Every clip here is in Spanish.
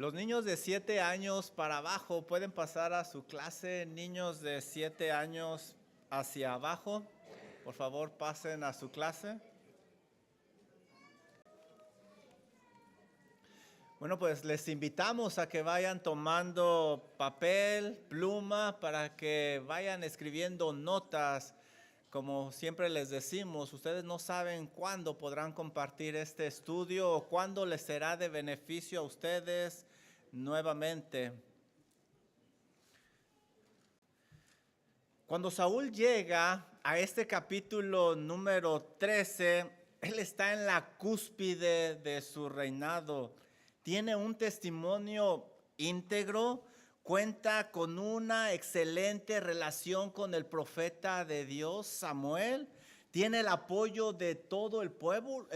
Los niños de 7 años para abajo pueden pasar a su clase. Niños de 7 años hacia abajo, por favor pasen a su clase. Bueno, pues les invitamos a que vayan tomando papel, pluma, para que vayan escribiendo notas. Como siempre les decimos, ustedes no saben cuándo podrán compartir este estudio o cuándo les será de beneficio a ustedes nuevamente. Cuando Saúl llega a este capítulo número 13, él está en la cúspide de su reinado. Tiene un testimonio íntegro, cuenta con una excelente relación con el profeta de Dios, Samuel. Tiene el apoyo de todo el pueblo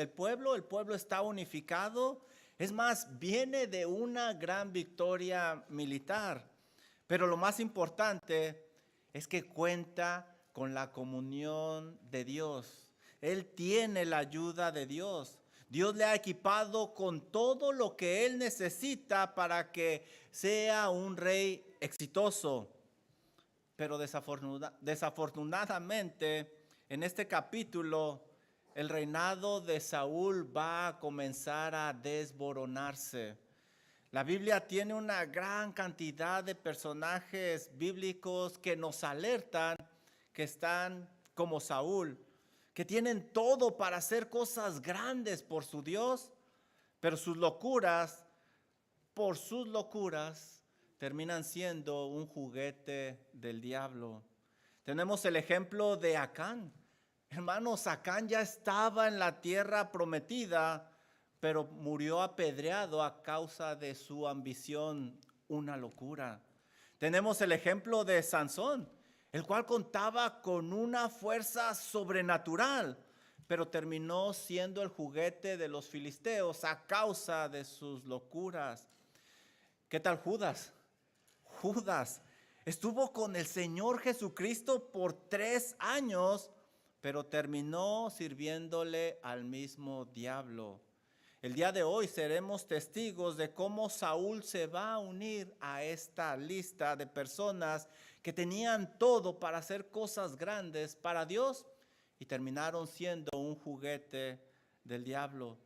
está unificado. Es más, viene de una gran victoria militar. Pero lo más importante es que cuenta con la comunión de Dios. Él tiene la ayuda de Dios. Dios le ha equipado con todo lo que él necesita para que sea un rey exitoso. Pero desafortunadamente, en este capítulo, el reinado de Saúl va a comenzar a desboronarse. La Biblia tiene una gran cantidad de personajes bíblicos que nos alertan que están como Saúl, que tienen todo para hacer cosas grandes por su Dios, pero por sus locuras, terminan siendo un juguete del diablo. Tenemos el ejemplo de Acán. Hermanos, Acán ya estaba en la tierra prometida, pero murió apedreado a causa de su ambición, una locura. Tenemos el ejemplo de Sansón, el cual contaba con una fuerza sobrenatural, pero terminó siendo el juguete de los filisteos a causa de sus locuras. ¿Qué tal Judas? Judas estuvo con el Señor Jesucristo por 3 años, pero terminó sirviéndole al mismo diablo. El día de hoy seremos testigos de cómo Saúl se va a unir a esta lista de personas que tenían todo para hacer cosas grandes para Dios y terminaron siendo un juguete del diablo.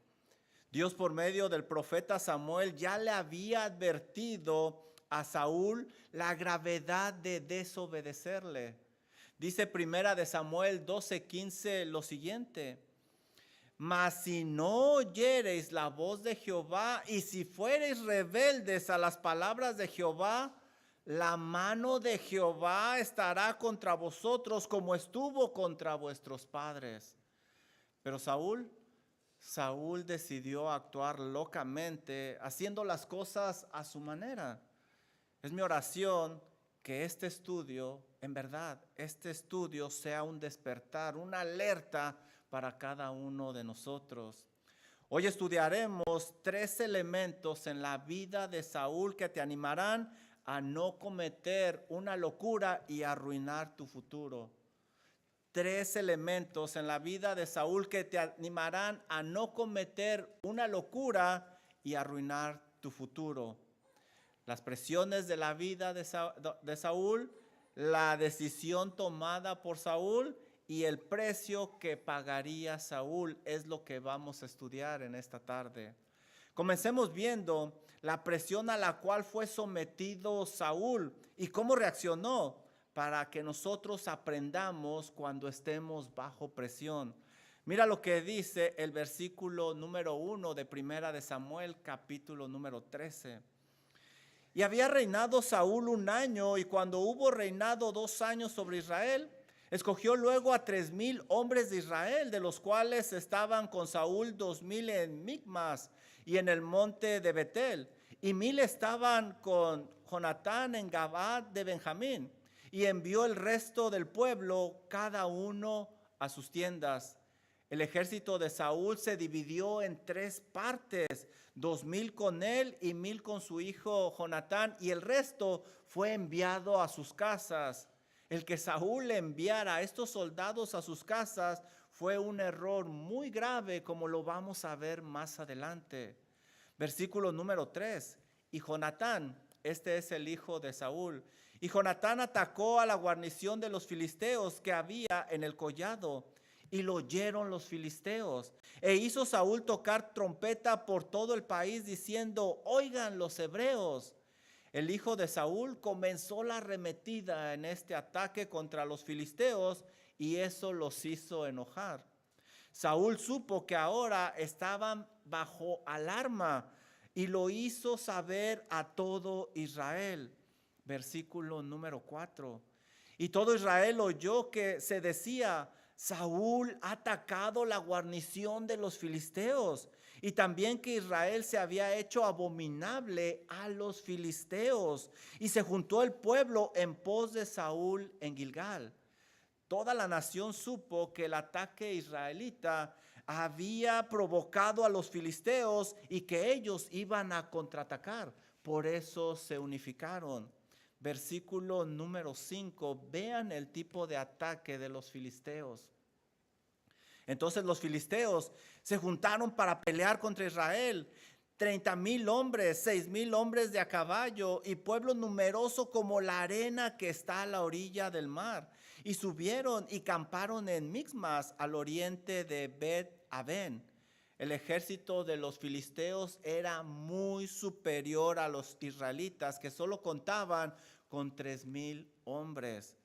Dios, por medio del profeta Samuel, ya le había advertido a Saúl la gravedad de desobedecerle. Dice Primera de Samuel 12:15 lo siguiente: mas si no oyereis la voz de Jehová, y si fuereis rebeldes a las palabras de Jehová, la mano de Jehová estará contra vosotros como estuvo contra vuestros padres. Pero Saúl decidió actuar locamente, haciendo las cosas a su manera. Es mi oración que este estudio, en verdad, este estudio sea un despertar, una alerta para cada uno de nosotros. Hoy estudiaremos 3 elementos en la vida de Saúl que te animarán a no cometer una locura y arruinar tu futuro. 3 elementos en la vida de Saúl que te animarán a no cometer una locura y arruinar tu futuro. Las presiones de la vida de Saúl, la decisión tomada por Saúl y el precio que pagaría Saúl es lo que vamos a estudiar en esta tarde. Comencemos viendo la presión a la cual fue sometido Saúl y cómo reaccionó para que nosotros aprendamos cuando estemos bajo presión. Mira lo que dice el versículo número 1 de Primera de Samuel, capítulo número 13. Y había reinado Saúl 1 año, y cuando hubo reinado 2 años sobre Israel, escogió luego a 3,000 hombres de Israel, de los cuales estaban con Saúl 2,000 en Micmas y en el monte de Betel, y 1,000 estaban con Jonatán en Gabaa de Benjamín, y envió el resto del pueblo, cada uno a sus tiendas. El ejército de Saúl se dividió en 3 partes, 2,000 con él y 1,000 con su hijo Jonatán, y el resto fue enviado a sus casas. El que Saúl enviara a estos soldados a sus casas fue un error muy grave, como lo vamos a ver más adelante. Versículo número 3. y Jonatán, este es el hijo de Saúl. Y Jonatán atacó a la guarnición de los filisteos que había en el collado, y lo oyeron los filisteos. E hizo Saúl tocar trompeta por todo el país, diciendo: oigan los hebreos. El hijo de Saúl comenzó la arremetida en este ataque contra los filisteos, y eso los hizo enojar. Saúl supo que ahora estaban bajo alarma y lo hizo saber a todo Israel. Versículo número 4. Y todo Israel oyó que se decía: Saúl ha atacado la guarnición de los filisteos, y también que Israel se había hecho abominable a los filisteos. Y se juntó el pueblo en pos de Saúl en Gilgal. Toda la nación supo que el ataque israelita había provocado a los filisteos y que ellos iban a contraatacar. Por eso se unificaron. Versículo número 5. Vean el tipo de ataque de los filisteos. Entonces los filisteos se juntaron para pelear contra Israel. 30,000 hombres, 6,000 hombres de a caballo y pueblo numeroso como la arena que está a la orilla del mar. Y subieron y camparon en Mixmas, al oriente de Bet-Aven. El ejército de los filisteos era muy superior a los israelitas, que solo contaban con 3,000 hombres.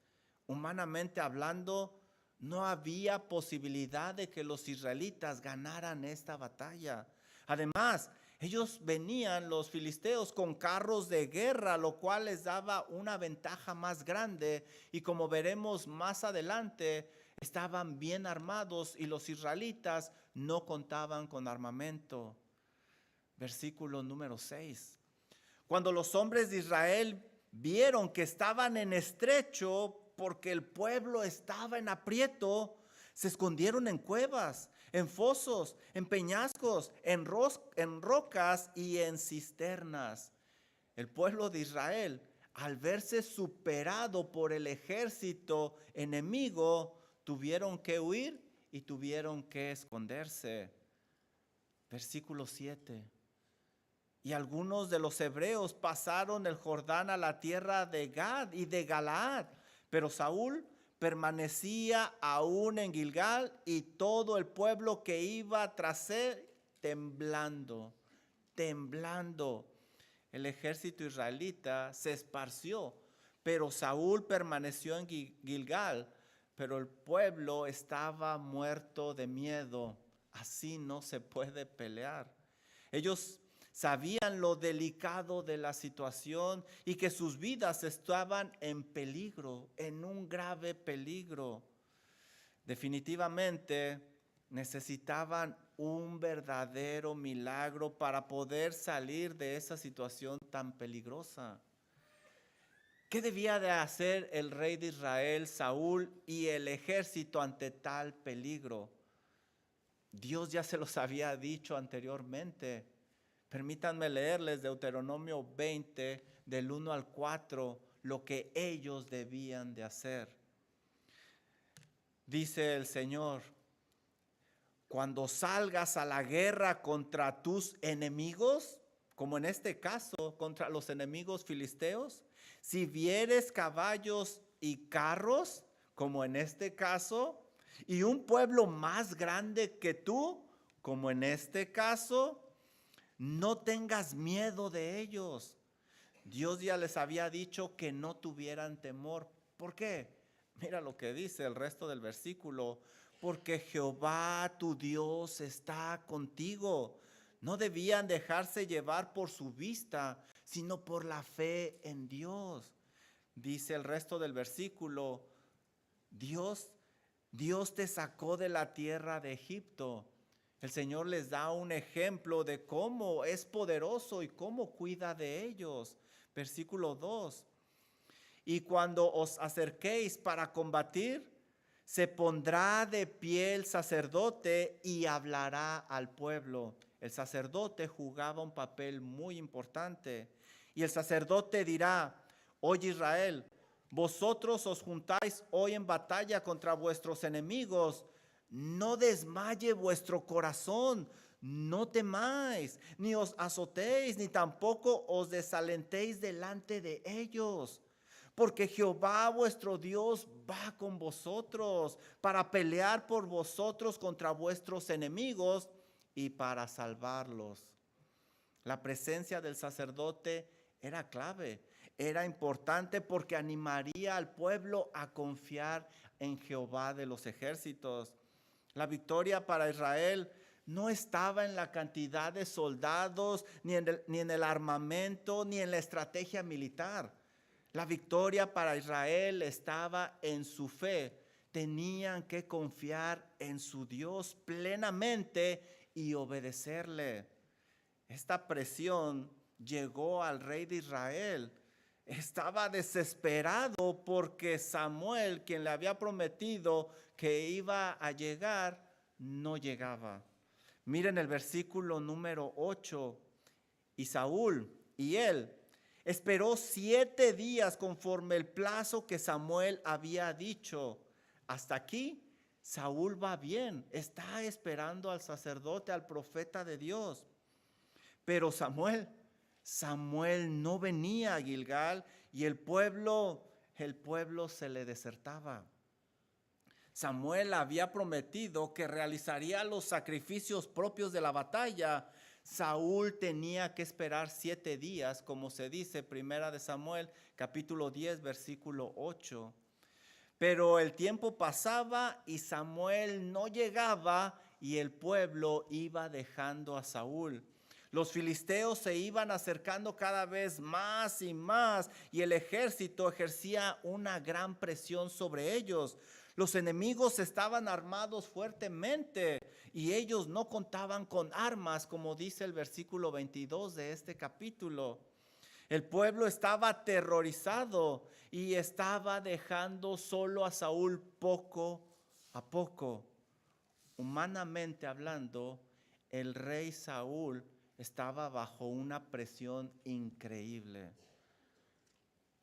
Humanamente hablando, no había posibilidad de que los israelitas ganaran esta batalla. Además, ellos venían, los filisteos, con carros de guerra, lo cual les daba una ventaja más grande. Y como veremos más adelante, estaban bien armados y los israelitas no contaban con armamento. Versículo número 6. Cuando los hombres de Israel vieron que estaban en estrecho porque el pueblo estaba en aprieto, se escondieron en cuevas, en fosos, en peñascos, en rocas y en cisternas. El pueblo de Israel, al verse superado por el ejército enemigo, tuvieron que huir y tuvieron que esconderse. Versículo 7. Y algunos de los hebreos pasaron el Jordán a la tierra de Gad y de Galaad, pero Saúl permanecía aún en Gilgal y todo el pueblo que iba tras él temblando. El ejército israelita se esparció, pero Saúl permaneció en Gilgal, pero el pueblo estaba muerto de miedo. Así no se puede pelear. Ellos sabían lo delicado de la situación y que sus vidas estaban en peligro, en un grave peligro. Definitivamente necesitaban un verdadero milagro para poder salir de esa situación tan peligrosa. ¿Qué debía de hacer el rey de Israel, Saúl, y el ejército ante tal peligro? Dios ya se los había dicho anteriormente. Permítanme leerles Deuteronomio 20, del 1 al 4, lo que ellos debían de hacer. Dice el Señor: cuando salgas a la guerra contra tus enemigos, como en este caso, contra los enemigos filisteos, si vieres caballos y carros, como en este caso, y un pueblo más grande que tú, como en este caso, no tengas miedo de ellos. Dios ya les había dicho que no tuvieran temor. ¿Por qué? Mira lo que dice el resto del versículo. Porque Jehová tu Dios está contigo. No debían dejarse llevar por su vista, sino por la fe en Dios. Dice el resto del versículo: Dios te sacó de la tierra de Egipto. El Señor les da un ejemplo de cómo es poderoso y cómo cuida de ellos. Versículo 2. Y cuando os acerquéis para combatir, se pondrá de pie el sacerdote y hablará al pueblo. El sacerdote jugaba un papel muy importante. Y el sacerdote dirá: oye Israel, vosotros os juntáis hoy en batalla contra vuestros enemigos. No desmaye vuestro corazón, no temáis, ni os azotéis, ni tampoco os desalentéis delante de ellos. Porque Jehová vuestro Dios va con vosotros para pelear por vosotros contra vuestros enemigos y para salvarlos. La presencia del sacerdote era clave, era importante porque animaría al pueblo a confiar en Jehová de los ejércitos. La victoria para Israel no estaba en la cantidad de soldados, ni en el armamento, ni en la estrategia militar. La victoria para Israel estaba en su fe. Tenían que confiar en su Dios plenamente y obedecerle. Esta presión llegó al rey de Israel. Estaba desesperado porque Samuel, quien le había prometido que iba a llegar, no llegaba. Miren el versículo número 8. Y Saúl y él esperó 7 días conforme el plazo que Samuel había dicho. Hasta aquí Saúl va bien, está esperando al sacerdote, al profeta de Dios. Pero Samuel no venía a Gilgal y el pueblo se le desertaba. Samuel había prometido que realizaría los sacrificios propios de la batalla. Saúl tenía que esperar 7 días, como se dice, primera de Samuel, capítulo 10, versículo 8. Pero el tiempo pasaba y Samuel no llegaba y el pueblo iba dejando a Saúl. Los filisteos se iban acercando cada vez más y más y el ejército ejercía una gran presión sobre ellos. Los enemigos estaban armados fuertemente y ellos no contaban con armas, como dice el versículo 22 de este capítulo. El pueblo estaba aterrorizado y estaba dejando solo a Saúl poco a poco. Humanamente hablando, el rey Saúl estaba bajo una presión increíble.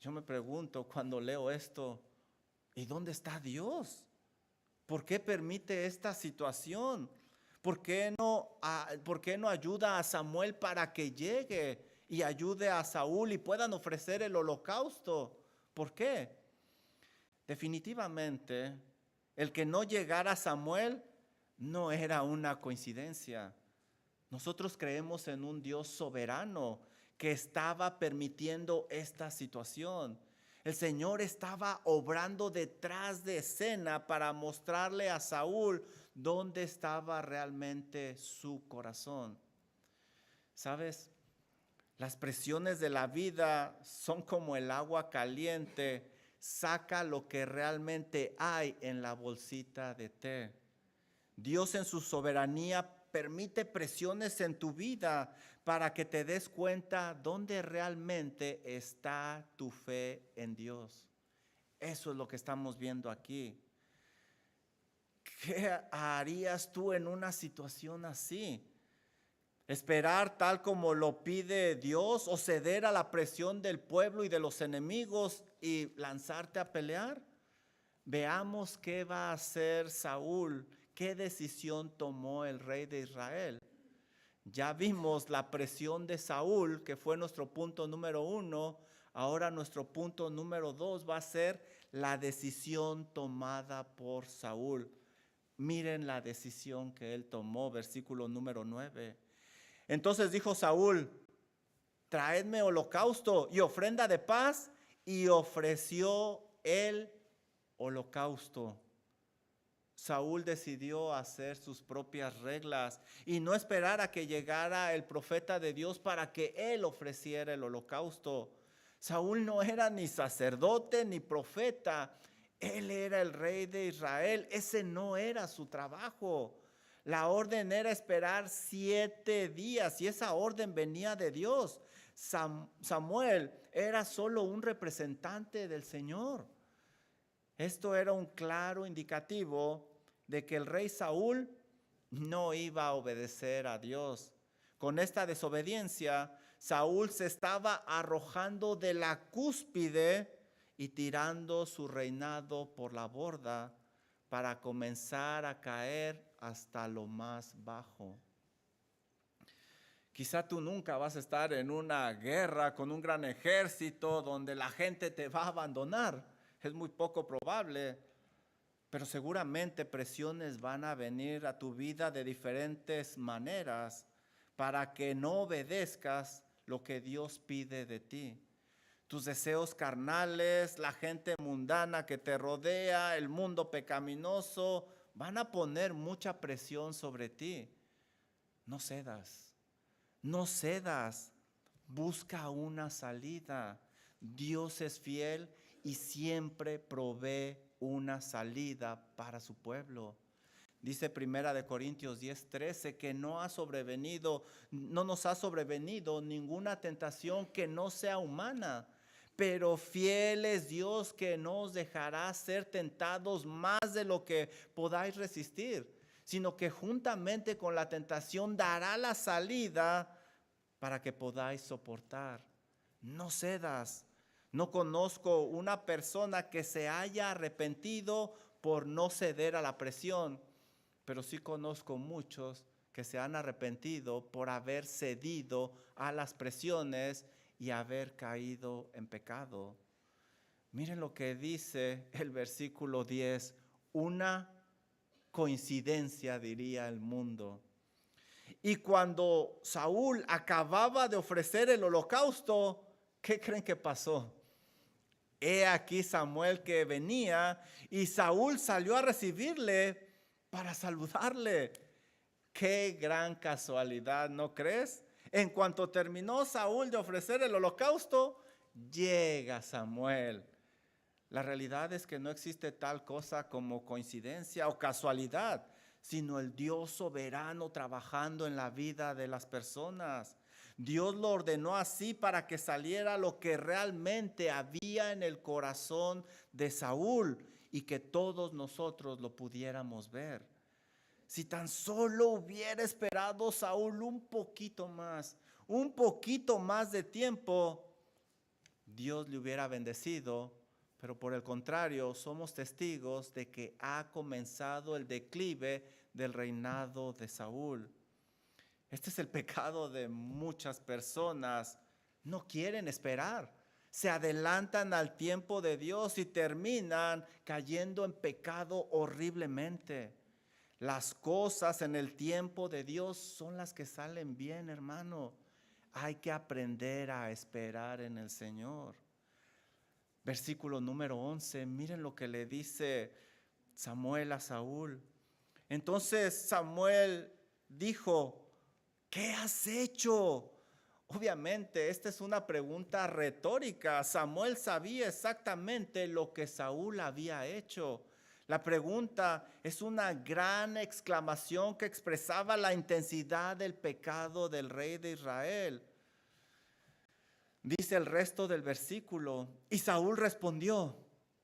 Yo me pregunto cuando leo esto, ¿y dónde está Dios? ¿Por qué permite esta situación? ¿Por qué no ayuda a Samuel para que llegue y ayude a Saúl y puedan ofrecer el holocausto? ¿Por qué? Definitivamente, el que no llegara Samuel no era una coincidencia. Nosotros creemos en un Dios soberano que estaba permitiendo esta situación. El Señor estaba obrando detrás de escena para mostrarle a Saúl dónde estaba realmente su corazón. ¿Sabes? Las presiones de la vida son como el agua caliente, saca lo que realmente hay en la bolsita de té. Dios en su soberanía permite presiones en tu vida para que te des cuenta dónde realmente está tu fe en Dios. Eso es lo que estamos viendo aquí. ¿Qué harías tú en una situación así? ¿Esperar tal como lo pide Dios o ceder a la presión del pueblo y de los enemigos y lanzarte a pelear? Veamos qué va a hacer Saúl. ¿Qué decisión tomó el rey de Israel? Ya vimos la presión de Saúl, que fue nuestro punto número 1. Ahora nuestro punto número 2 va a ser la decisión tomada por Saúl. Miren la decisión que él tomó, versículo número 9. Entonces dijo Saúl, traedme holocausto y ofrenda de paz, y ofreció el holocausto. Saúl decidió hacer sus propias reglas y no esperar a que llegara el profeta de Dios para que él ofreciera el holocausto. Saúl no era ni sacerdote ni profeta, él era el rey de Israel, ese no era su trabajo. La orden era esperar 7 días y esa orden venía de Dios. Samuel era solo un representante del Señor. Esto era un claro indicativo de que el rey Saúl no iba a obedecer a Dios. Con esta desobediencia, Saúl se estaba arrojando de la cúspide y tirando su reinado por la borda para comenzar a caer hasta lo más bajo. Quizá tú nunca vas a estar en una guerra con un gran ejército donde la gente te va a abandonar. Es muy poco probable, pero seguramente presiones van a venir a tu vida de diferentes maneras para que no obedezcas lo que Dios pide de ti. Tus deseos carnales, la gente mundana que te rodea, el mundo pecaminoso, van a poner mucha presión sobre ti. No cedas, no cedas, busca una salida. Dios es fiel y siempre provee una salida para su pueblo. Dice Primera de Corintios 10:13 que no nos ha sobrevenido ninguna tentación que no sea humana, pero fiel es Dios que no os dejará ser tentados más de lo que podáis resistir, sino que juntamente con la tentación dará la salida para que podáis soportar. No cedas. No conozco una persona que se haya arrepentido por no ceder a la presión, pero sí conozco muchos que se han arrepentido por haber cedido a las presiones y haber caído en pecado. Miren lo que dice el versículo 10, una coincidencia, diría el mundo. Y cuando Saúl acababa de ofrecer el holocausto, ¿qué creen que pasó? He aquí Samuel que venía y Saúl salió a recibirle para saludarle. Qué gran casualidad, ¿no crees? En cuanto terminó Saúl de ofrecer el holocausto, llega Samuel. La realidad es que no existe tal cosa como coincidencia o casualidad, sino el Dios soberano trabajando en la vida de las personas. Dios lo ordenó así para que saliera lo que realmente había en el corazón de Saúl y que todos nosotros lo pudiéramos ver. Si tan solo hubiera esperado Saúl un poquito más de tiempo, Dios le hubiera bendecido, pero por el contrario, somos testigos de que ha comenzado el declive del reinado de Saúl. Este es el pecado de muchas personas. No quieren esperar. Se adelantan al tiempo de Dios y terminan cayendo en pecado horriblemente. Las cosas en el tiempo de Dios son las que salen bien, hermano. Hay que aprender a esperar en el Señor. Versículo número 11, miren lo que le dice Samuel a Saúl. Entonces Samuel dijo, ¿qué has hecho? Obviamente, esta es una pregunta retórica. Samuel sabía exactamente lo que Saúl había hecho. La pregunta es una gran exclamación que expresaba la intensidad del pecado del rey de Israel. Dice el resto del versículo, y Saúl respondió,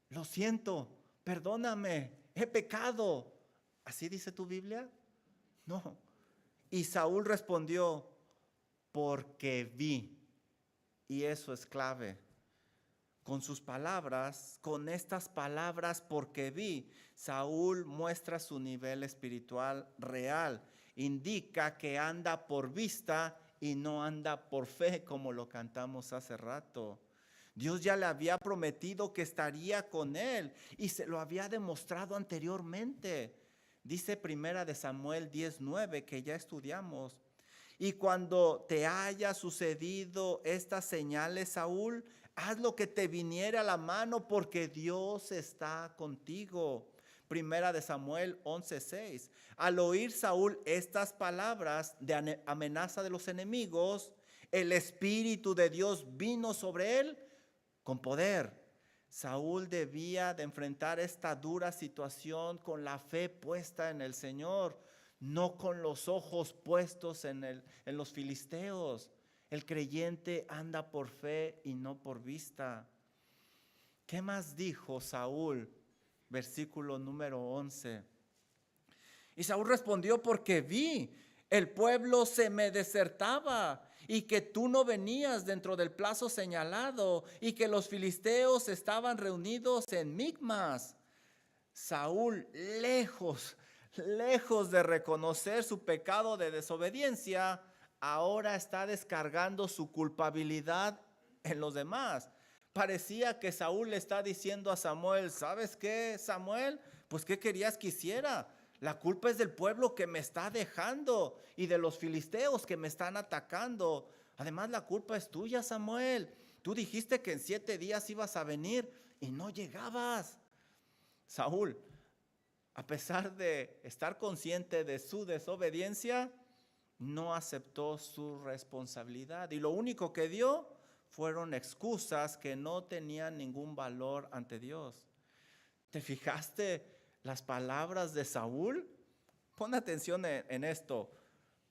lo siento, perdóname, he pecado. ¿Así dice tu Biblia? No. Y Saúl respondió, porque vi. Y eso es clave. Con sus palabras, con estas palabras, porque vi, Saúl muestra su nivel espiritual real. Indica que anda por vista y no anda por fe, como lo cantamos hace rato. Dios ya le había prometido que estaría con él y se lo había demostrado anteriormente. Dice Primera de Samuel 10:9 que ya estudiamos. Y cuando te haya sucedido estas señales, Saúl, haz lo que te viniera a la mano porque Dios está contigo. Primera de Samuel 11:6. Al oír Saúl estas palabras de amenaza de los enemigos, el Espíritu de Dios vino sobre él con poder. Saúl debía de enfrentar esta dura situación con la fe puesta en el Señor, no con los ojos puestos en los filisteos. El creyente anda por fe y no por vista. ¿Qué más dijo Saúl? Versículo número 11. Y Saúl respondió, porque vi, el pueblo se me desertaba y que tú no venías dentro del plazo señalado y que los filisteos estaban reunidos en Micmas. Saúl, lejos de reconocer su pecado de desobediencia, ahora está descargando su culpabilidad en los demás. Parecía que Saúl le está diciendo a Samuel, ¿sabes qué, Samuel? Pues ¿qué querías que hiciera? La culpa es del pueblo que me está dejando y de los filisteos que me están atacando. Además, la culpa es tuya, Samuel. Tú dijiste que en 7 días ibas a venir y no llegabas. Saúl, a pesar de estar consciente de su desobediencia, no aceptó su responsabilidad y lo único que dio fueron excusas que no tenían ningún valor ante Dios. ¿Te fijaste las palabras de Saúl? Pon atención en esto.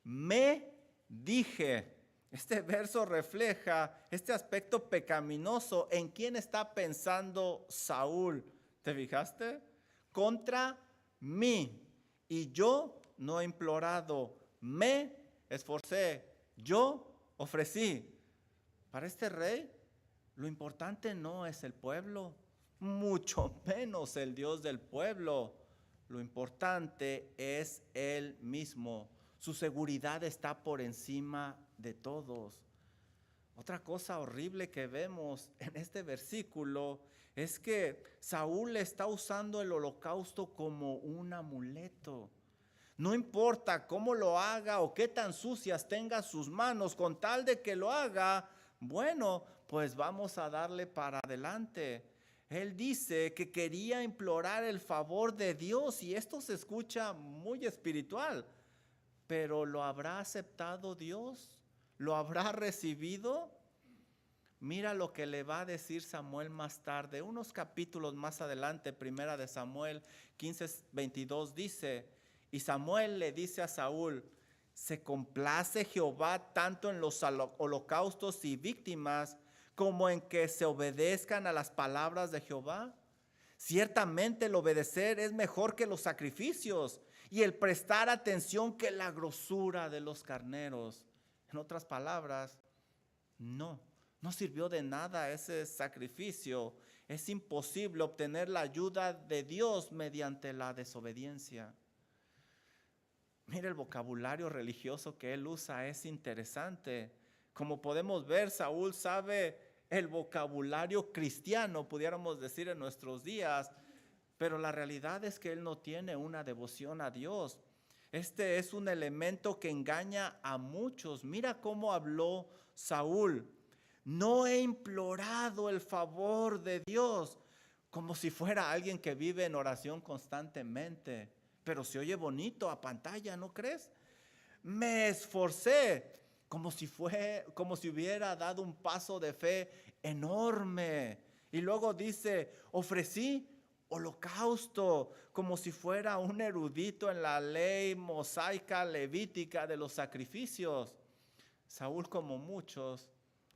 Me dije. Este verso refleja este aspecto pecaminoso en quién está pensando Saúl. ¿Te fijaste? Contra mí. Y yo no he implorado. Me esforcé. Yo ofrecí. Para este rey, lo importante no es el pueblo, mucho menos el Dios del pueblo. Lo importante es Él mismo. Su seguridad está por encima de todos. Otra cosa horrible que vemos en este versículo es que Saúl está usando el holocausto como un amuleto. No importa cómo lo haga o qué tan sucias tenga sus manos, con tal de que lo haga, bueno, pues vamos a darle para adelante. Él dice que quería implorar el favor de Dios y esto se escucha muy espiritual, pero ¿lo habrá aceptado Dios? ¿Lo habrá recibido? Mira lo que le va a decir Samuel más tarde, unos capítulos más adelante, primera de Samuel 15:22 dice, y Samuel le dice a Saúl, ¿se complace Jehová tanto en los holocaustos y víctimas como en que se obedezcan a las palabras de Jehová? Ciertamente el obedecer es mejor que los sacrificios y el prestar atención que la grosura de los carneros. En otras palabras, no sirvió de nada ese sacrificio. Es imposible obtener la ayuda de Dios mediante la desobediencia. Mira el vocabulario religioso que él usa, es interesante. Como podemos ver, Saúl sabe el vocabulario cristiano, pudiéramos decir en nuestros días, pero la realidad es que él no tiene una devoción a Dios. Este es un elemento que engaña a muchos. Mira cómo habló Saúl. No he implorado el favor de Dios, como si fuera alguien que vive en oración constantemente. Pero se oye bonito a pantalla, ¿no crees? Me esforcé como si hubiera dado un paso de fe enorme. Y luego dice, ofrecí holocausto, como si fuera un erudito en la ley mosaica levítica de los sacrificios. Saúl, como muchos,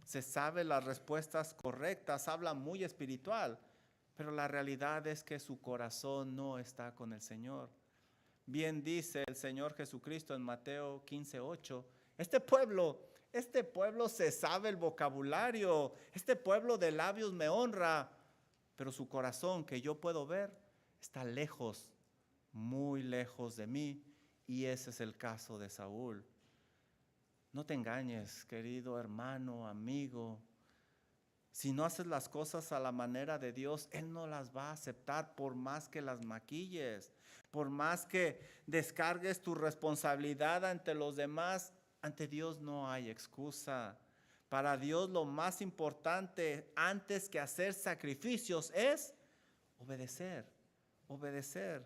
se sabe las respuestas correctas, habla muy espiritual, pero la realidad es que su corazón no está con el Señor. Bien dice el Señor Jesucristo en Mateo 15:8, este pueblo se sabe el vocabulario, este pueblo de labios me honra, pero su corazón que yo puedo ver está lejos, muy lejos de mí, y ese es el caso de Saúl. No te engañes, querido hermano, amigo. Si no haces las cosas a la manera de Dios, Él no las va a aceptar por más que las maquilles, por más que descargues tu responsabilidad ante los demás. Ante Dios no hay excusa. Para Dios lo más importante antes que hacer sacrificios es obedecer, obedecer.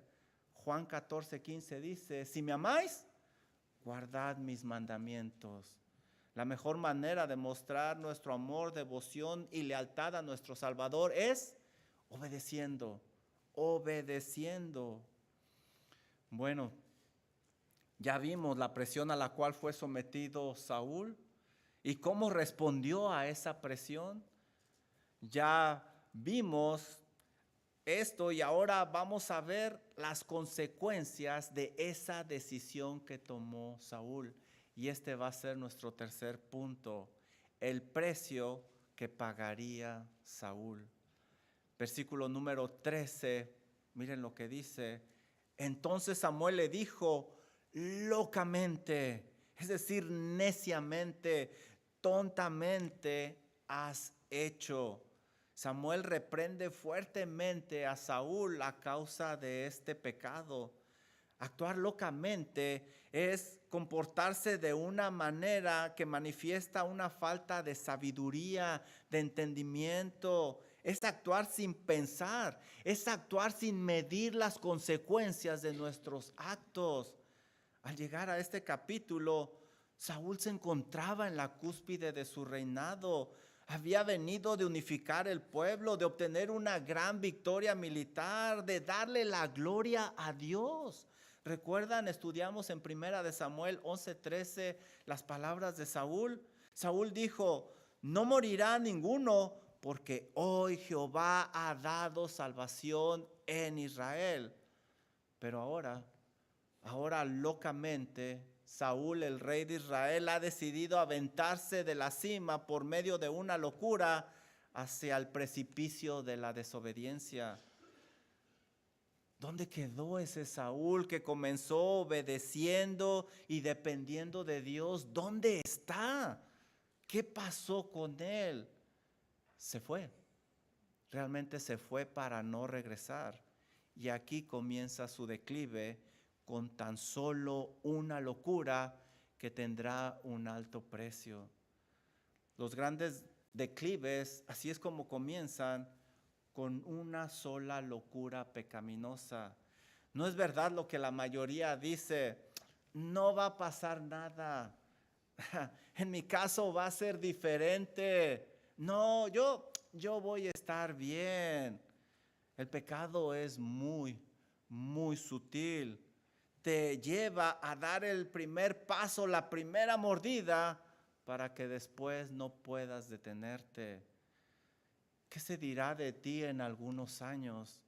Juan 14:15 dice, si me amáis, guardad mis mandamientos. La mejor manera de mostrar nuestro amor, devoción y lealtad a nuestro Salvador es obedeciendo, obedeciendo. Bueno, ya vimos la presión a la cual fue sometido Saúl y cómo respondió a esa presión. Ya vimos esto y ahora vamos a ver las consecuencias de esa decisión que tomó Saúl. Y este va a ser nuestro tercer punto, el precio que pagaría Saúl. Versículo número 13, miren lo que dice. Entonces Samuel le dijo, locamente. Es decir, neciamente, tontamente has hecho. Samuel reprende fuertemente a Saúl a causa de este pecado. Actuar locamente es comportarse de una manera que manifiesta una falta de sabiduría, de entendimiento. Es actuar sin pensar, es actuar sin medir las consecuencias de nuestros actos. Al llegar a este capítulo, Saúl se encontraba en la cúspide de su reinado. Había venido de unificar el pueblo, de obtener una gran victoria militar, de darle la gloria a Dios. ¿Recuerdan? Estudiamos en 1 Samuel 11:13 las palabras de Saúl. Saúl dijo: no morirá ninguno, porque hoy Jehová ha dado salvación en Israel. Pero ahora locamente, Saúl, el rey de Israel, ha decidido aventarse de la cima por medio de una locura hacia el precipicio de la desobediencia. ¿Dónde quedó ese Saúl que comenzó obedeciendo y dependiendo de Dios? ¿Dónde está? ¿Qué pasó con él? Se fue. Realmente se fue para no regresar. Y aquí comienza su declive con tan solo una locura que tendrá un alto precio. Los grandes declives, así es como comienzan, con una sola locura pecaminosa. No es verdad lo que la mayoría dice: no va a pasar nada. En mi caso va a ser diferente. No, yo voy a estar bien. El pecado es muy, muy sutil. Te lleva a dar el primer paso, la primera mordida, para que después no puedas detenerte. ¿Qué se dirá de ti en algunos años?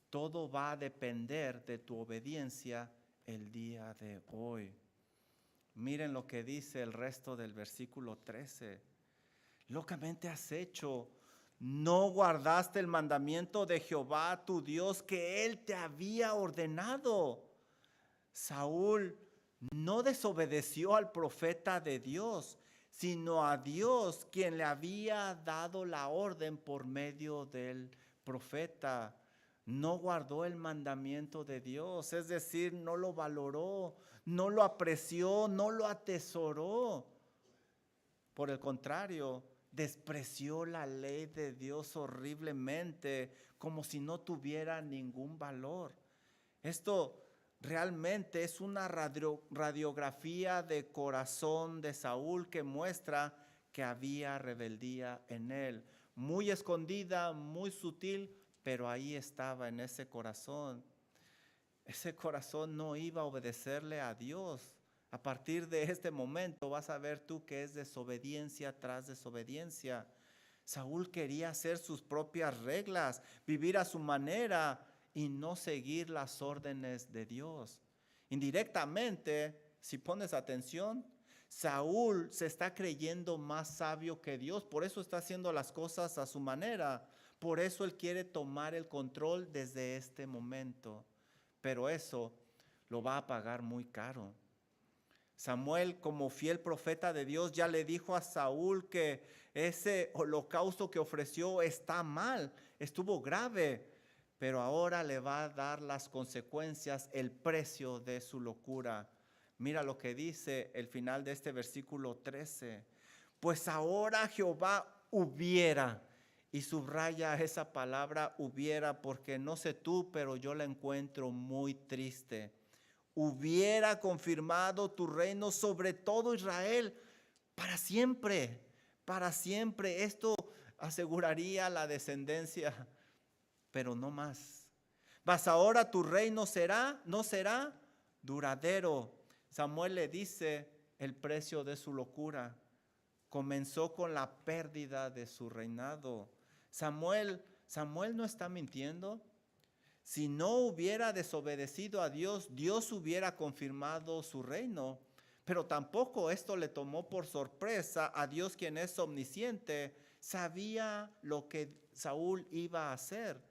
Todo va a depender de tu obediencia el día de hoy. Miren lo que dice el resto del versículo 13. Locamente has hecho. No guardaste el mandamiento de Jehová tu Dios que él te había ordenado. Saúl no desobedeció al profeta de Dios, sino a Dios, quien le había dado la orden por medio del profeta. No guardó el mandamiento de Dios, es decir, no lo valoró, no lo apreció, no lo atesoró. Por el contrario, despreció la ley de Dios horriblemente, como si no tuviera ningún valor. Esto realmente es una radiografía de corazón de Saúl que muestra que había rebeldía en él. Muy escondida, muy sutil, pero ahí estaba en ese corazón. Ese corazón no iba a obedecerle a Dios. A partir de este momento vas a ver tú que es desobediencia tras desobediencia. Saúl quería hacer sus propias reglas, vivir a su manera y no seguir las órdenes de Dios. Indirectamente, si pones atención, Saúl se está creyendo más sabio que Dios, por eso está haciendo las cosas a su manera. Por eso él quiere tomar el control desde este momento. Pero eso lo va a pagar muy caro. Samuel, como fiel profeta de Dios, ya le dijo a Saúl que ese holocausto que ofreció está mal, estuvo grave, pero ahora le va a dar las consecuencias, el precio de su locura. Mira lo que dice el final de este versículo 13. Pues ahora Jehová hubiera, y subraya esa palabra hubiera, porque no sé tú, pero yo la encuentro muy triste. Hubiera confirmado tu reino sobre todo Israel para siempre, para siempre. Esto aseguraría la descendencia, pero no más. Mas ahora tu reino no será duradero. Samuel le dice el precio de su locura. Comenzó con la pérdida de su reinado. Samuel no está mintiendo. Si no hubiera desobedecido a Dios, Dios hubiera confirmado su reino. Pero tampoco esto le tomó por sorpresa a Dios, quien es omnisciente. Sabía lo que Saúl iba a hacer.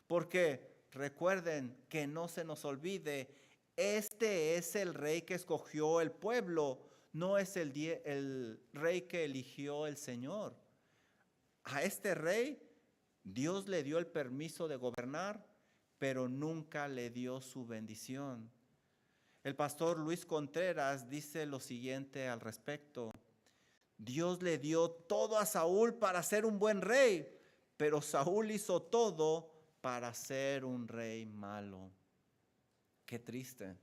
Porque recuerden, que no se nos olvide, este es el rey que escogió el pueblo. no es el rey que eligió el Señor. A este rey Dios le dio el permiso de gobernar, pero nunca le dio su bendición. El pastor Luis Contreras dice lo siguiente al respecto: Dios le dio todo a Saúl para ser un buen rey, pero Saúl hizo todo para ser un rey malo. Qué triste,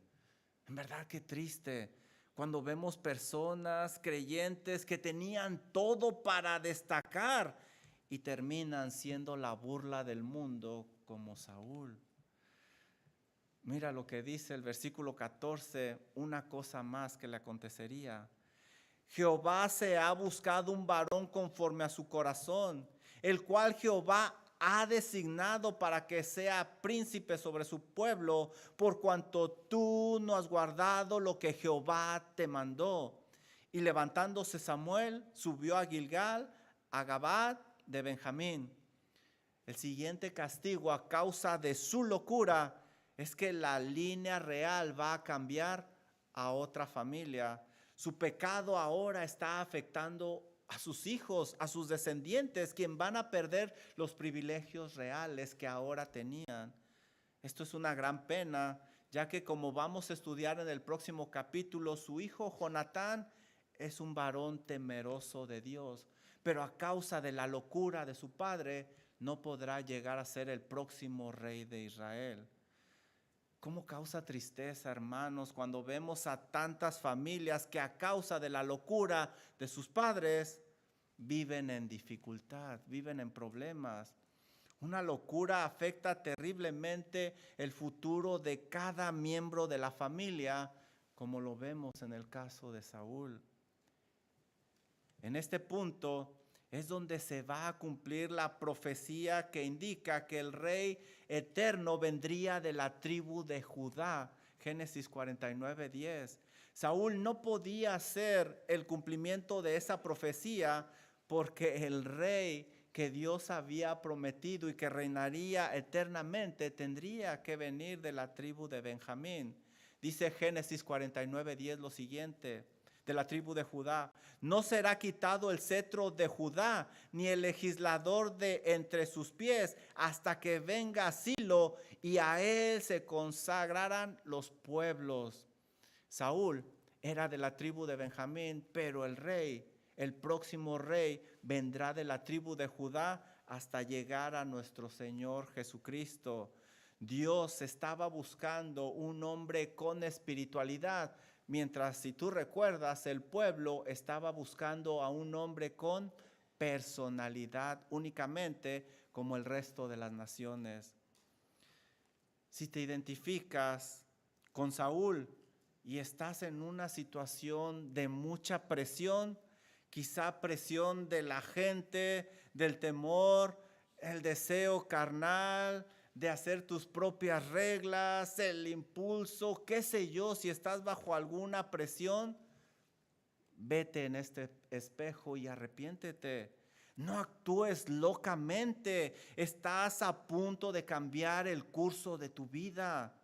en verdad qué triste, cuando vemos personas creyentes que tenían todo para destacar y terminan siendo la burla del mundo como Saúl. Mira lo que dice el versículo 14, una cosa más que le acontecería. Jehová se ha buscado un varón conforme a su corazón, el cual Jehová ha designado para que sea príncipe sobre su pueblo, por cuanto tú no has guardado lo que Jehová te mandó. Y levantándose Samuel, subió a Gilgal, a Gabad de Benjamín. El siguiente castigo a causa de su locura es que la línea real va a cambiar a otra familia. Su pecado ahora está afectando a sus hijos, a sus descendientes, quienes van a perder los privilegios reales que ahora tenían. Esto es una gran pena, ya que como vamos a estudiar en el próximo capítulo, su hijo Jonatán es un varón temeroso de Dios, pero a causa de la locura de su padre, no podrá llegar a ser el próximo rey de Israel. ¿Cómo causa tristeza, hermanos, cuando vemos a tantas familias que a causa de la locura de sus padres viven en dificultad, viven en problemas? Una locura afecta terriblemente el futuro de cada miembro de la familia, como lo vemos en el caso de Saúl. En este punto es donde se va a cumplir la profecía que indica que el rey eterno vendría de la tribu de Judá. Génesis 49:10. Saúl no podía hacer el cumplimiento de esa profecía porque el rey que Dios había prometido y que reinaría eternamente tendría que venir de la tribu de Benjamín. Dice Génesis 49:10 lo siguiente: de la tribu de Judá: no será quitado el cetro de Judá, ni el legislador de entre sus pies, hasta que venga Silo y a él se consagrarán los pueblos. Saúl era de la tribu de Benjamín, pero el rey, el próximo rey, vendrá de la tribu de Judá hasta llegar a nuestro Señor Jesucristo. Dios estaba buscando un hombre con espiritualidad, mientras, si tú recuerdas, el pueblo estaba buscando a un hombre con personalidad únicamente, como el resto de las naciones. Si te identificas con Saúl y estás en una situación de mucha presión, quizá presión de la gente, del temor, el deseo carnal, de hacer tus propias reglas, el impulso, qué sé yo, si estás bajo alguna presión, vete en este espejo y arrepiéntete. No actúes locamente, estás a punto de cambiar el curso de tu vida.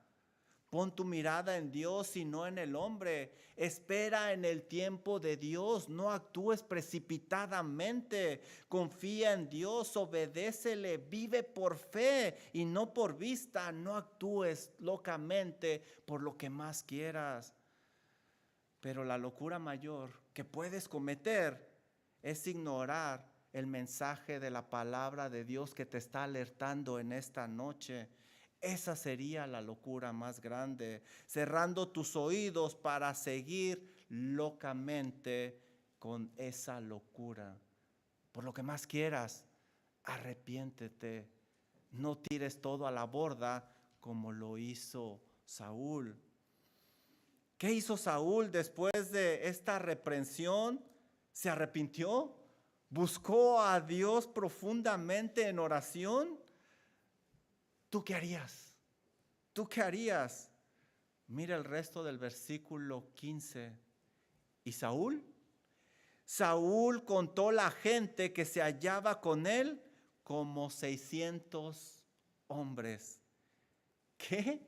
Pon tu mirada en Dios y no en el hombre. Espera en el tiempo de Dios. No actúes precipitadamente. Confía en Dios, obedécele, vive por fe y no por vista. No actúes locamente por lo que más quieras. Pero la locura mayor que puedes cometer es ignorar el mensaje de la palabra de Dios que te está alertando en esta noche. Esa sería la locura más grande, cerrando tus oídos para seguir locamente con esa locura. Por lo que más quieras, arrepiéntete. No tires todo a la borda como lo hizo Saúl. ¿Qué hizo Saúl después de esta reprensión? ¿Se arrepintió? ¿Buscó a Dios profundamente en oración? ¿Tú qué harías? ¿Tú qué harías? Mira el resto del versículo 15. ¿Y Saúl? Saúl contó la gente que se hallaba con él como 600 hombres. ¿Qué?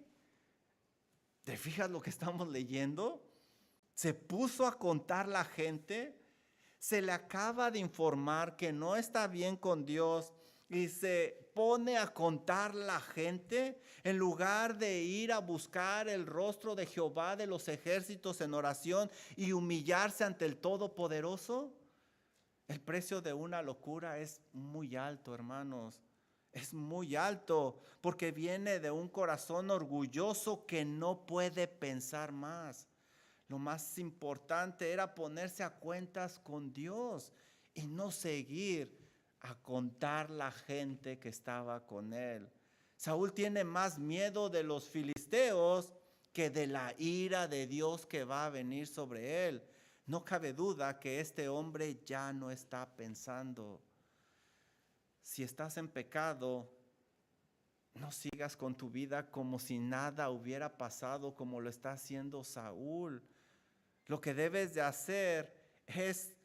¿Te fijas lo que estamos leyendo? Se puso a contar la gente. Se le acaba de informar que no está bien con Dios y se pone a contar la gente en lugar de ir a buscar el rostro de Jehová de los ejércitos en oración y humillarse ante el Todopoderoso. El precio de una locura es muy alto, hermanos. Es muy alto porque viene de un corazón orgulloso que no puede pensar más. Lo más importante era ponerse a cuentas con Dios y no seguir a contar la gente que estaba con él. Saúl tiene más miedo de los filisteos que de la ira de Dios que va a venir sobre él. No cabe duda que este hombre ya no está pensando. Si estás en pecado, no sigas con tu vida como si nada hubiera pasado, como lo está haciendo Saúl. Lo que debes de hacer es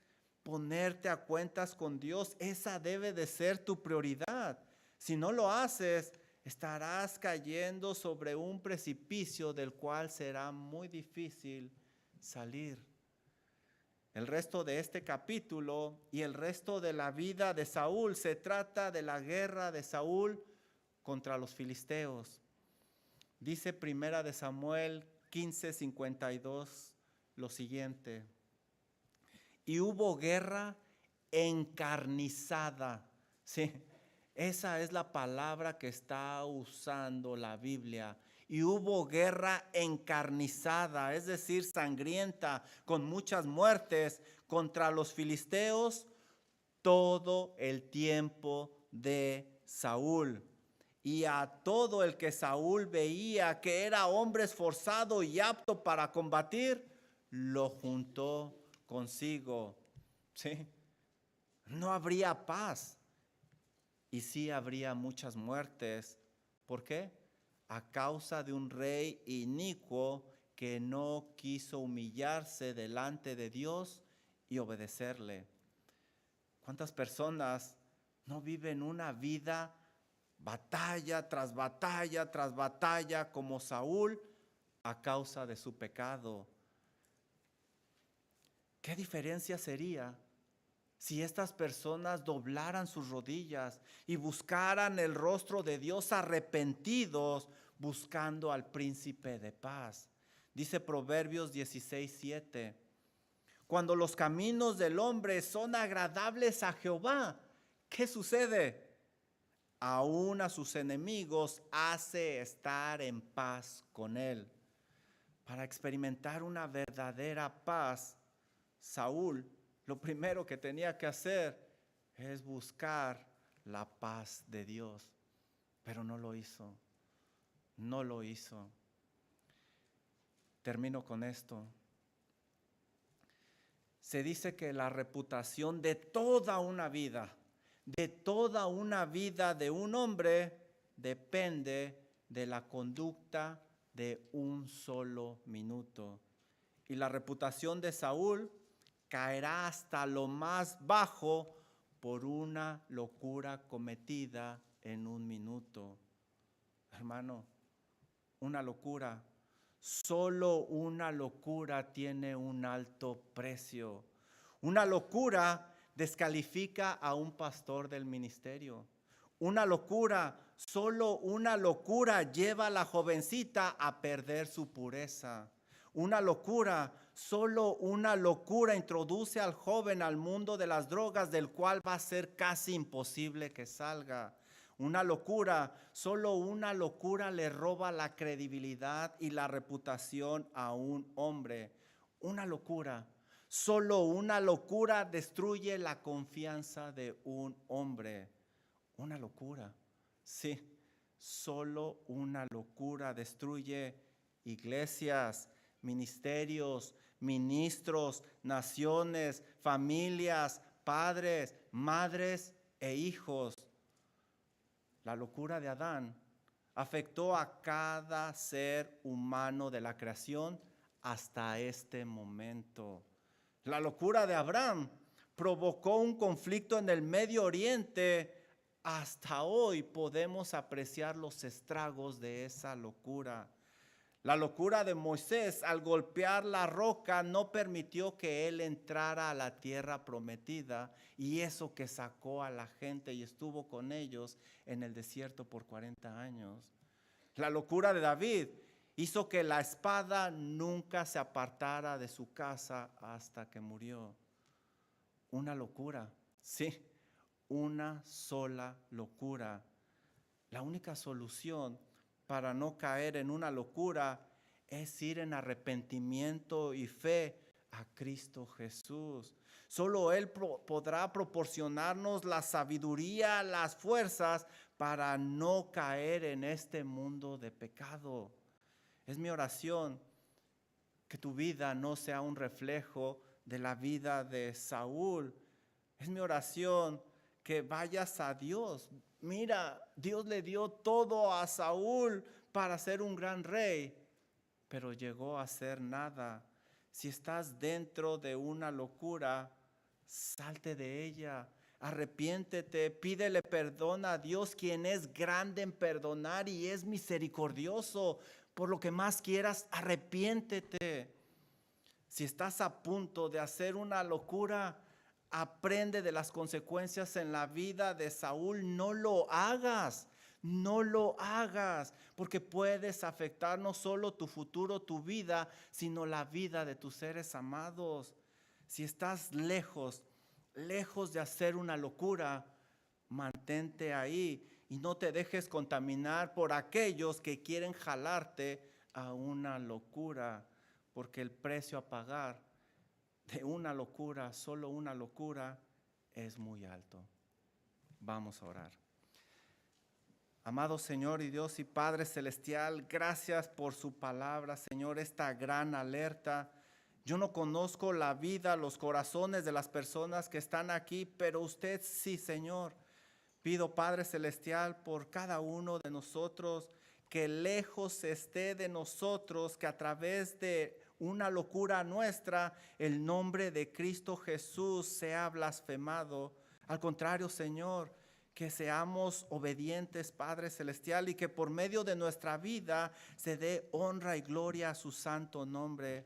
ponerte a cuentas con Dios. Esa debe de ser tu prioridad. Si no lo haces, estarás cayendo sobre un precipicio del cual será muy difícil salir. El resto de este capítulo y el resto de la vida de Saúl se trata de la guerra de Saúl contra los filisteos. Dice Primera de Samuel 15:52 lo siguiente: y hubo guerra encarnizada. Sí, esa es la palabra que está usando la Biblia. Y hubo guerra encarnizada, es decir, sangrienta, con muchas muertes contra los filisteos todo el tiempo de Saúl. Y a todo el que Saúl veía que era hombre esforzado y apto para combatir, lo juntó consigo. ¿Sí? No habría paz y sí habría muchas muertes. ¿Por qué? A causa de un rey inicuo que no quiso humillarse delante de Dios y obedecerle. ¿Cuántas personas no viven una vida batalla tras batalla tras batalla como Saúl a causa de su pecado? ¿Qué diferencia sería si estas personas doblaran sus rodillas y buscaran el rostro de Dios arrepentidos, buscando al príncipe de paz? Dice Proverbios 16:7. Cuando los caminos del hombre son agradables a Jehová, ¿qué sucede? Aún a sus enemigos hace estar en paz con él. Para experimentar una verdadera paz, Saúl lo primero que tenía que hacer es buscar la paz de Dios, pero no lo hizo. No lo hizo. Termino con esto. Se dice que la reputación de toda una vida de un hombre depende de la conducta de un solo minuto. Y la reputación de Saúl caerá hasta lo más bajo por una locura cometida en un minuto. Hermano, una locura. Solo una locura tiene un alto precio. Una locura descalifica a un pastor del ministerio. Una locura, solo una locura lleva a la jovencita a perder su pureza. Una locura, solo una locura introduce al joven al mundo de las drogas, del cual va a ser casi imposible que salga. Una locura, solo una locura le roba la credibilidad y la reputación a un hombre. Una locura, solo una locura destruye la confianza de un hombre. Una locura, sí, solo una locura destruye iglesias, ministerios, ministros, naciones, familias, padres, madres e hijos. La locura de Adán afectó a cada ser humano de la creación hasta este momento. La locura de Abraham provocó un conflicto en el Medio Oriente. Hasta hoy podemos apreciar los estragos de esa locura. La locura de Moisés al golpear la roca no permitió que él entrara a la tierra prometida, y eso que sacó a la gente y estuvo con ellos en el desierto por 40 años. La locura de David hizo que la espada nunca se apartara de su casa hasta que murió. Una locura, sí, una sola locura. La única solución para no caer en una locura es ir en arrepentimiento y fe a Cristo Jesús. Solo Él podrá proporcionarnos la sabiduría, las fuerzas para no caer en este mundo de pecado. Es mi oración que tu vida no sea un reflejo de la vida de Saúl. Es mi oración que vayas a Dios. Mira, Dios le dio todo a Saúl para ser un gran rey, pero llegó a ser nada. Si estás dentro de una locura, salte de ella, arrepiéntete, pídele perdón a Dios, quien es grande en perdonar y es misericordioso. Por lo que más quieras, arrepiéntete. Si estás a punto de hacer una locura, aprende de las consecuencias en la vida de Saúl. No lo hagas, porque puedes afectar no solo tu futuro, tu vida, sino la vida de tus seres amados. Si estás lejos de hacer una locura, mantente ahí y no te dejes contaminar por aquellos que quieren jalarte a una locura, porque el precio a pagar de una locura, solo una locura, es muy alto. Vamos a orar. Amado Señor y Dios y Padre Celestial, gracias por su palabra, Señor, esta gran alerta. Yo no conozco la vida, los corazones de las personas que están aquí, pero usted sí, Señor. Pido, Padre Celestial, por cada uno de nosotros, que lejos esté de nosotros, que a través de una locura nuestra, el nombre de Cristo Jesús sea blasfemado. Al contrario, Señor, que seamos obedientes, Padre Celestial, y que por medio de nuestra vida se dé honra y gloria a su santo nombre.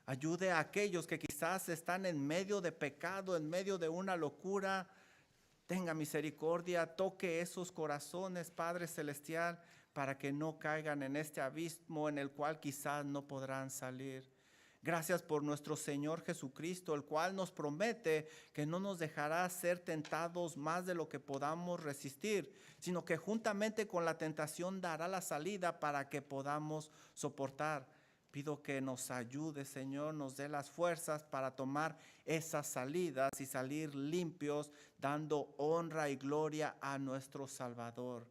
Ayude a aquellos que quizás están en medio de pecado, en medio de una locura. Tenga misericordia, toque esos corazones, Padre Celestial, para que no caigan en este abismo en el cual quizás no podrán salir. Gracias por nuestro Señor Jesucristo, el cual nos promete que no nos dejará ser tentados más de lo que podamos resistir, sino que juntamente con la tentación dará la salida para que podamos soportar. Pido que nos ayude, Señor, nos dé las fuerzas para tomar esas salidas y salir limpios, dando honra y gloria a nuestro Salvador.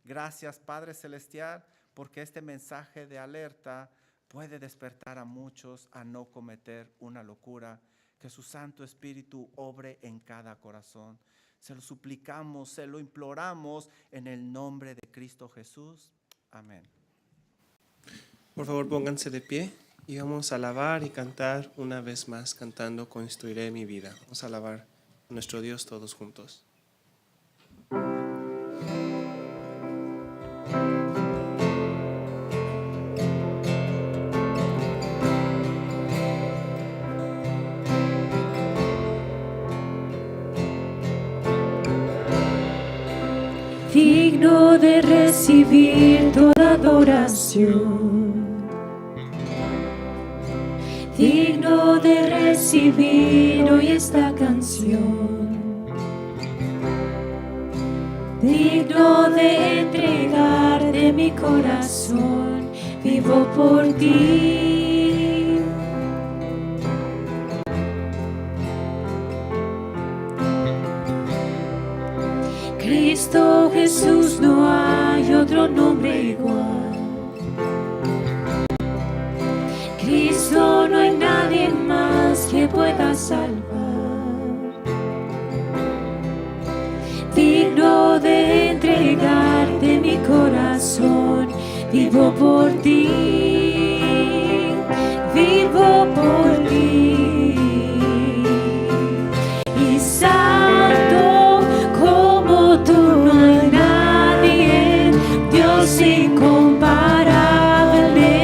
Gracias, Padre Celestial, porque este mensaje de alerta puede despertar a muchos a no cometer una locura. Que su Santo Espíritu obre en cada corazón. Se lo suplicamos, se lo imploramos en el nombre de Cristo Jesús. Amén. Por favor, pónganse de pie y vamos a alabar y cantar una vez más, cantando Construiré mi vida. Vamos a alabar a nuestro Dios todos juntos. Digno de recibir toda adoración, digno de recibir hoy esta canción, digno de entregar de mi corazón, vivo por ti. Cristo Jesús, no hay otro nombre igual. Cristo, no hay nadie más que pueda salvar. Digno de entregarte mi corazón, vivo por ti, vivo por ti. Y santo como tú no hay nadie, Dios incomparable,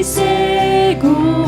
seguro.